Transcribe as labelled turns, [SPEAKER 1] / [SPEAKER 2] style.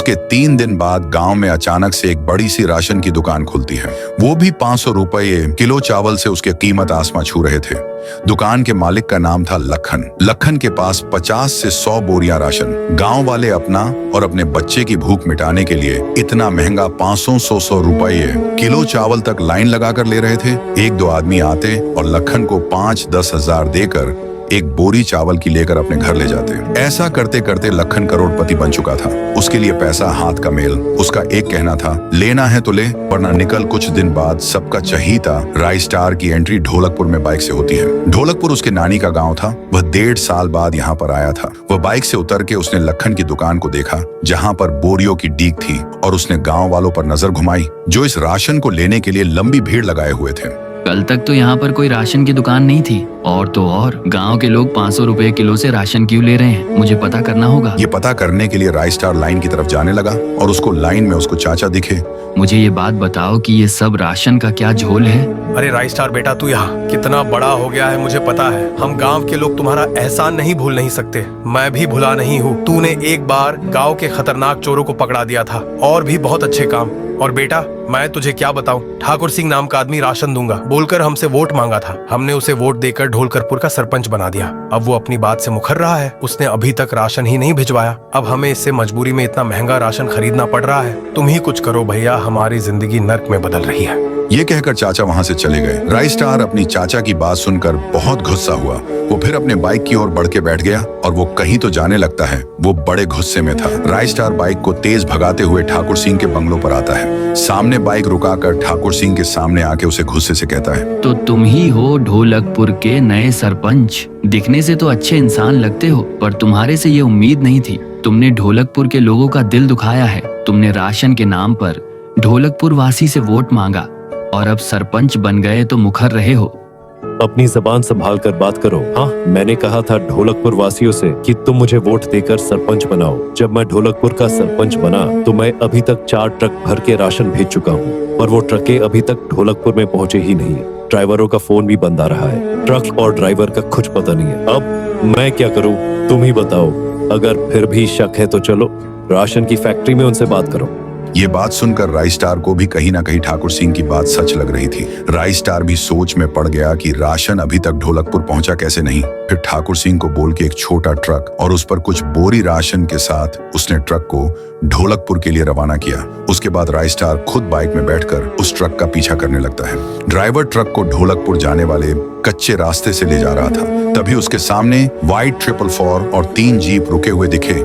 [SPEAKER 1] उसके 3 दिन बाद गांव में अचानक से एक बड़ी सी राशन की दुकान खुलती है। वो भी 500 रुपये किलो चावल से उसके कीमत आसमां छू रहे थे। दुकान के मालिक का नाम था लखन। लखन के पास 50 से 100 बोरियां राशन। गांव वाले अपना और अपने बच्चे की भूख मिटाने के लिए इतना महंगा 500-100 रुपये किलो चावल तक लाइन लगाकर ले रहे थे। 1-2 आदमी आते और लखन को 5-10 हजार देकर एक बोरी चावल की लेकर अपने घर ले जाते। ऐसा करते करते लखन करोड़पति बन चुका था। उसके लिए पैसा हाथ का मेल। उसका एक कहना था, लेना है तो ले, वरना निकल। कुछ दिन बाद सबका चहीता राय स्टार की एंट्री ढोलकपुर में बाइक से होती है। ढोलकपुर उसके नानी का गांव था। वह 1.5 साल बाद यहाँ पर आया था। वह बाइक से उतर के उसने लखन की दुकान को देखा, जहाँ पर बोरियों की डीक थी, और उसने गाँव वालों पर नजर घुमाई, जो इस राशन को लेने के लिए लंबी भीड़ लगाए हुए थे।
[SPEAKER 2] कल तक तो यहाँ पर कोई राशन की दुकान नहीं थी, और तो और गांव के लोग 500 रुपए किलो से राशन क्यों ले रहे हैं? मुझे पता करना होगा।
[SPEAKER 1] ये पता करने के लिए राय स्टार लाइन की तरफ जाने लगा और उसको लाइन में उसको चाचा दिखे।
[SPEAKER 2] मुझे ये बात बताओ कि ये सब राशन का क्या झोल है?
[SPEAKER 3] अरे राय स्टार बेटा, तू यहाँ कितना बड़ा हो गया है मुझे पता है। हम गांव के लोग तुम्हारा एहसान नहीं भूल नहीं सकते। मैं भी भुला नहीं हूँ। तूने एक बार गांव के खतरनाक चोरों को पकड़ा दिया था, और भी बहुत अच्छे काम। और बेटा, मैं तुझे क्या बताऊं, ठाकुर सिंह नाम का आदमी राशन दूंगा बोलकर हमसे वोट मांगा था। हमने उसे वोट देकर ढोलकपुर का सरपंच बना दिया। अब वो अपनी बात से मुखर रहा है। उसने अभी तक राशन ही नहीं भिजवाया। अब हमें इससे मजबूरी में इतना महंगा राशन खरीदना पड़ रहा है। तुम ही कुछ करो भैया, हमारी जिंदगी नर्क में बदल रही है।
[SPEAKER 1] ये कहकर चाचा वहां से चले गए। राय स्टार अपनी चाचा की बात सुनकर बहुत गुस्सा हुआ। वो फिर अपने बाइक की ओर बढ़ के बैठ गया, और वो कहीं तो जाने लगता है। वो बड़े गुस्से में था। राय स्टार बाइक को तेज भगाते हुए ठाकुर सिंह के बंगलों पर आता है। सामने बाइक रुकाकर ठाकुर सिंह के सामने आके उसे गुस्से से कहता है,
[SPEAKER 2] तो तुम ही हो ढोलकपुर के नए सरपंच। दिखने से तो अच्छे इंसान लगते हो, पर तुम्हारे से ये उम्मीद नहीं थी। तुमने ढोलकपुर के लोगों का दिल दुखाया है। तुमने राशन के नाम पर ढोलकपुर वासी से वोट मांगा, और अब सरपंच बन गए तो मुखर रहे हो।
[SPEAKER 4] अपनी जबान संभाल कर बात करो। हाँ, मैंने कहा था ढोलकपुर वासियों से कि तुम मुझे वोट देकर सरपंच बनाओ। जब मैं ढोलकपुर का सरपंच बना तो मैं अभी तक 4 ट्रक भर के राशन भेज चुका हूँ, पर वो ट्रकें अभी तक ढोलकपुर में पहुँचे ही नहीं है। ड्राइवरों का फोन भी बंद आ रहा है। ट्रक और ड्राइवर का कुछ पता नहीं है। अब मैं क्या करूँ, तुम ही बताओ। अगर फिर भी शक है तो चलो राशन की फैक्ट्री में उनसे बात करो।
[SPEAKER 1] ये बात सुनकर राय स्टार को भी कहीं ना कहीं ठाकुर सिंह की बात सच लग रही थी। राय स्टार भी सोच में पड़ गया कि राशन अभी तक ढोलकपुर पहुंचा कैसे नहीं। फिर ठाकुर सिंह को बोल के एक छोटा ट्रक और उस पर कुछ बोरी राशन के साथ उसने ट्रक को ढोलकपुर के लिए रवाना किया। उसके बाद राय स्टार खुद बाइक में बैठकर उस ट्रक का पीछा करने लगता है। ड्राइवर ट्रक को ढोलकपुर जाने वाले कच्चे रास्ते से ले जा रहा था। तभी उसके सामने व्हाइट 444 और 3 जीप रुके हुए दिखे।